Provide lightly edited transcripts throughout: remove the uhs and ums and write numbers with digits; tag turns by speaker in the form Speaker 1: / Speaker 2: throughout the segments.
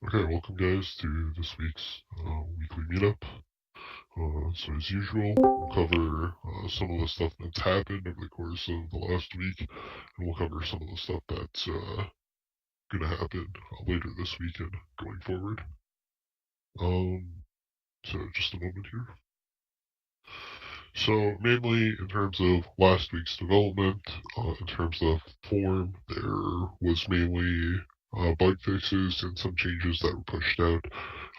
Speaker 1: Okay, welcome guys to this week's weekly meetup. So as usual, we'll cover some of the stuff that's happened over the course of the last week, and we'll cover some of the stuff that's going to happen later this week and going forward. So just a moment here. So mainly in terms of last week's development, in terms of form, there was mainly bug fixes and some changes that were pushed out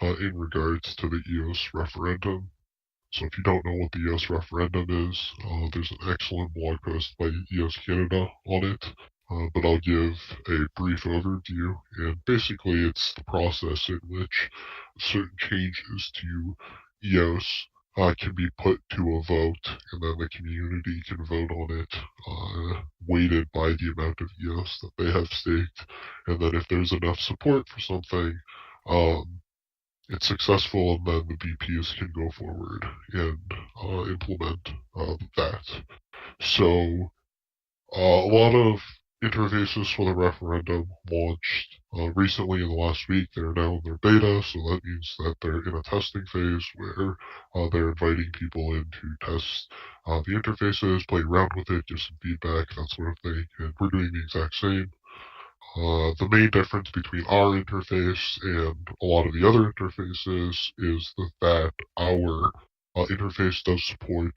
Speaker 1: in regards to the EOS referendum. So if you don't know what the EOS referendum is, there's an excellent blog post by EOS Canada on it. But I'll give a brief overview, and basically it's the process in which certain changes to EOS can be put to a vote, and then the community can vote on it, weighted by the amount of EOS that they have staked. And then if there's enough support for something, um, it's successful, and then the VPs can go forward and implement that. So a lot of interfaces for the referendum launched recently in the last week. They're now in their beta, so that means that they're in a testing phase where they're inviting people in to test the interfaces, play around with it, give some feedback, that sort of thing. And we're doing the exact same. The main difference between our interface and a lot of the other interfaces is that our interface does support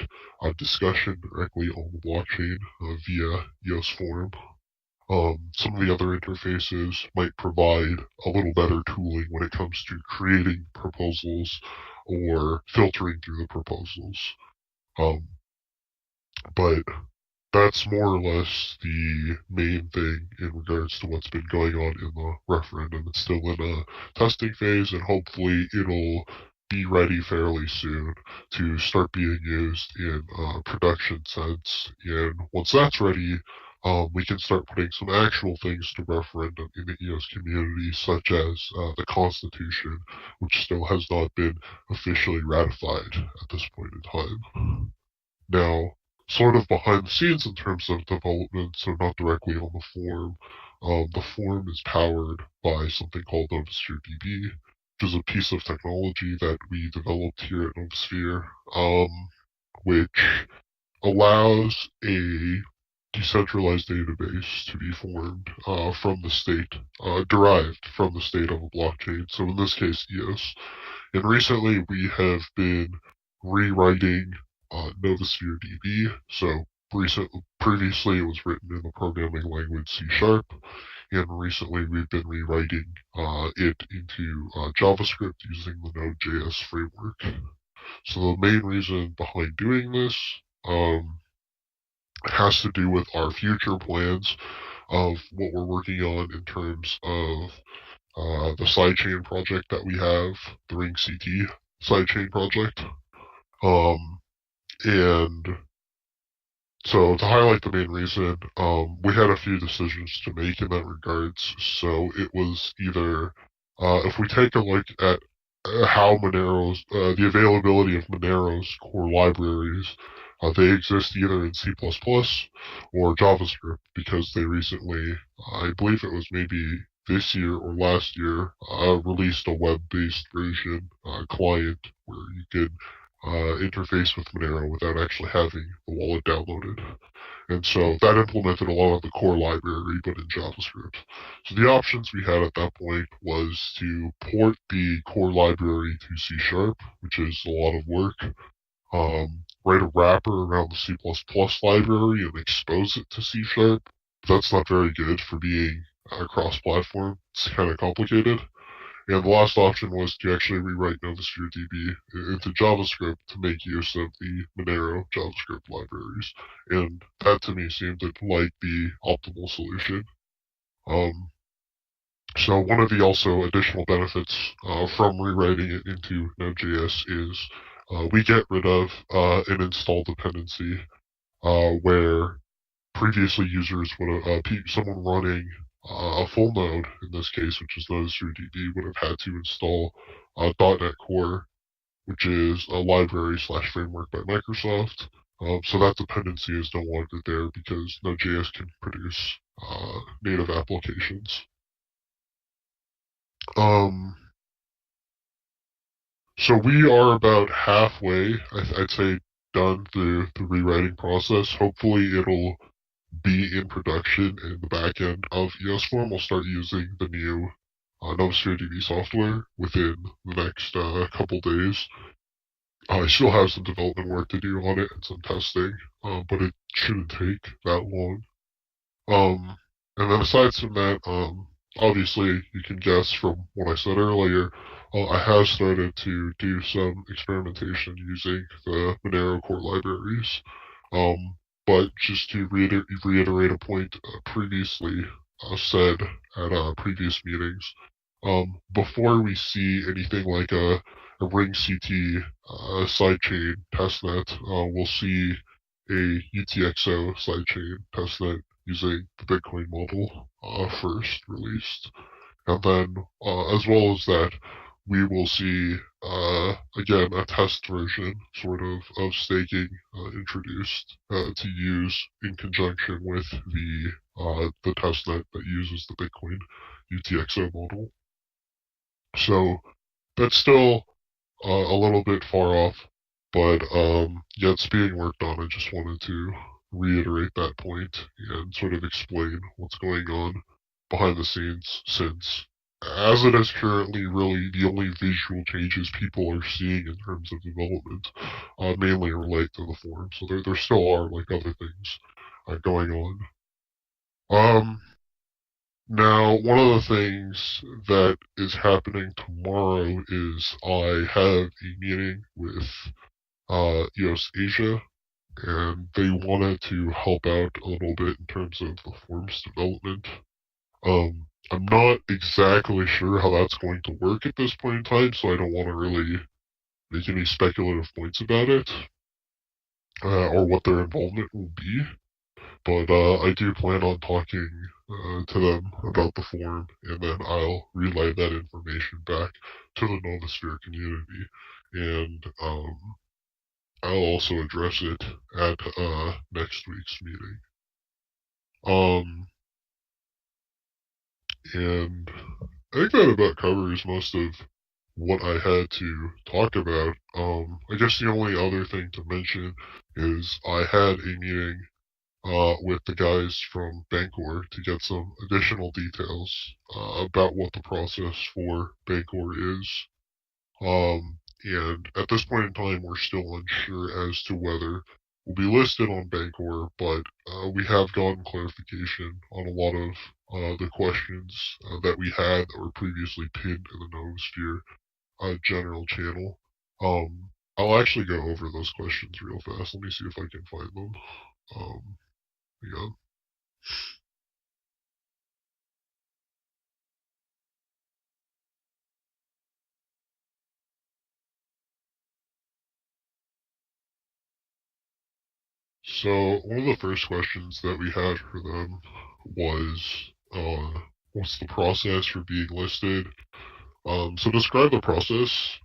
Speaker 1: discussion directly on the blockchain via EOS Forum. Some of the other interfaces might provide a little better tooling when it comes to creating proposals or filtering through the proposals. Um, but that's more or less the main thing in regards to what's been going on in the referendum. It's still in a testing phase, and hopefully it'll be ready fairly soon to start being used in production sense. And once that's ready, we can start putting some actual things to referendum in the EOS community, such as the Constitution, which still has not been officially ratified at this point in time. Now, sort of behind the scenes in terms of development, so not directly on the form, the form is powered by something called Novusphere DB, which is a piece of technology that we developed here at Novusphere, which allows a decentralized database to be formed from the state, derived from the state of a blockchain. So in this case, EOS. And recently we have been rewriting Novusphere DB. So previously it was written in the programming language C Sharp, and recently we've been rewriting it into JavaScript using the Node.js framework. So the main reason behind doing this has to do with our future plans of what we're working on in terms of the sidechain project that we have, the Ring CT sidechain project. Um, and so to highlight the main reason, we had a few decisions to make in that regards. So it was either if we take a look at how Monero's, the availability of Monero's core libraries, they exist either in C++ or JavaScript because they recently, I believe it was maybe this year or last year, released a web-based version client where you could interface with Monero without actually having the wallet downloaded. And so that implemented a lot of the core library, but in JavaScript. So the options we had at that point was to port the core library to C Sharp, which is a lot of work, write a wrapper around the C++ library and expose it to C Sharp. That's not very good for being cross-platform. It's kind of complicated. And the last option was to actually rewrite Novusphere DB into JavaScript to make use of the Monero JavaScript libraries. And that to me seemed like the optimal solution. Um, so one of the also additional benefits from rewriting it into Node.js is we get rid of an install dependency where previously users would have, someone running a full node, in this case, which is Novusphere DB, would have had to install .NET Core, which is a library slash framework by Microsoft. So that dependency is no longer there because Node.js can produce native applications. Um, so we are about halfway, I'd say, done the rewriting process. Hopefully it'll be in production in the back end of EOSform. We'll start using the new Novusphere DB software within the next couple days. I still have some development work to do on it and some testing, but it shouldn't take that long. Um, and then aside from that, obviously you can guess from what I said earlier, I have started to do some experimentation using the Monero core libraries. Um, but just to reiterate a point previously said at previous meetings, before we see anything like a Ring CT sidechain testnet, we'll see a UTXO sidechain testnet using the Bitcoin model first released. And then, as well as that, we will see, again, a test version, sort of staking introduced to use in conjunction with the testnet that uses the Bitcoin UTXO model. So that's still a little bit far off, but yeah, it's being worked on. I just wanted to reiterate that point and sort of explain what's going on behind the scenes, since as it is currently really the only visual changes people are seeing in terms of development mainly relate to the forum. So there still are like other things going on. Um, Now, one of the things that is happening tomorrow is I have a meeting with EOS Asia, and they wanted to help out a little bit in terms of the forum's development. I'm not exactly sure how that's going to work at this point in time, so I don't want to really make any speculative points about it, or what their involvement will be. But I do plan on talking to them about the forum, and then I'll relay that information back to the Novusphere community, and I'll also address it at next week's meeting. And I think that about covers most of what I had to talk about. I guess the only other thing to mention is I had a meeting with the guys from Bancor to get some additional details about what the process for Bancor is. And at this point in time, we're still unsure as to whether we'll be listed on Bancor, but we have gotten clarification on a lot of the questions that we had that were previously pinned in the Novusphere general channel. I'll actually go over those questions real fast. Let me see if I can find them. Yeah. So one of the first questions that we had for them was, what's the process for being listed? So describe the process.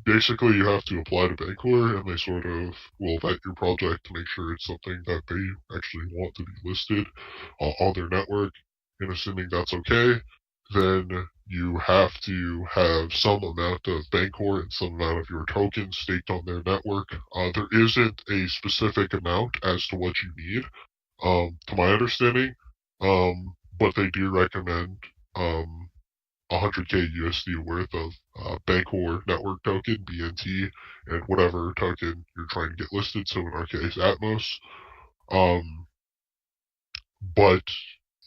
Speaker 1: Basically, you have to apply to Bancor, and they sort of will vet your project to make sure it's something that they actually want to be listed on their network. And assuming that's okay, then you have to have some amount of Bancor and some amount of your tokens staked on their network. There isn't a specific amount as to what you need, to my understanding, but they do recommend 100k USD worth of Bancor network token, BNT, and whatever token you're trying to get listed. So in our case, Atmos. Um, but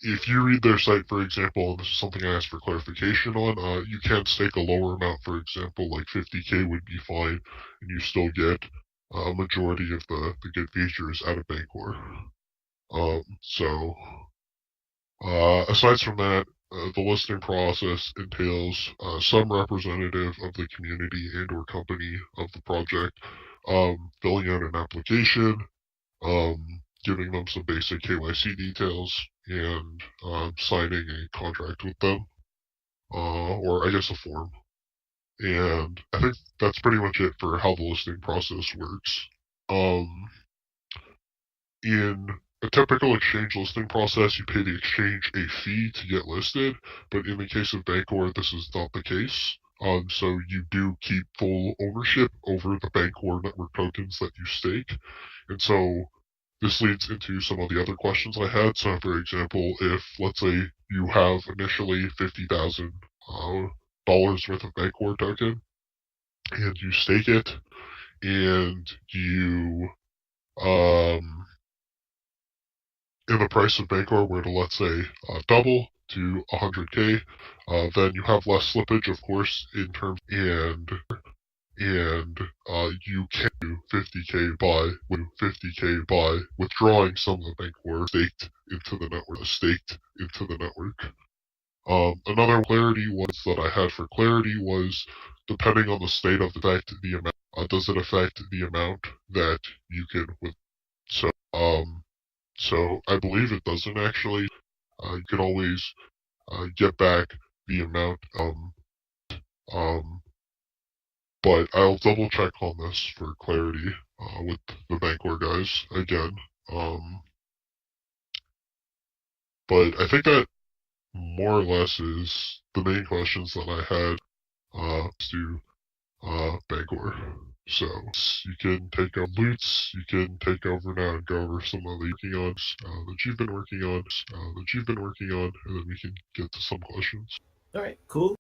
Speaker 1: if you read their site, for example, and this is something I asked for clarification on, you can stake a lower amount, for example, like 50k would be fine, and you still get a majority of the good features out of Bancor. So, aside from that, the listing process entails some representative of the community and or company of the project filling out an application, giving them some basic KYC details, and signing a contract with them, or I guess a form. And I think that's pretty much it for how the listing process works. Um, in a typical exchange listing process, you pay the exchange a fee to get listed, but in the case of Bancor, this is not the case. So you do keep full ownership over the Bancor network tokens that you stake. And so this leads into some of the other questions I had. So, for example, if, let's say, you have initially $50,000 worth of Bancor token, and you stake it, and you and the price of Bancor were to, let's say, double to 100K, then you have less slippage, of course, in terms, and you can do 50K by withdrawing some of the Bancor staked into the network. Another clarity was that I had for clarity was, depending on the state of the effect, the amount, does it affect the amount that you can with? So, so I believe it doesn't actually. You can always get back the amount. Um, but I'll double check on this for clarity with the Bancor guys again. Um, but I think that more or less is the main questions that I had to Bancor. So you can take over Loots, you can take over now and go over some of the that you've been working on, and then we can get to some questions.
Speaker 2: All right, cool.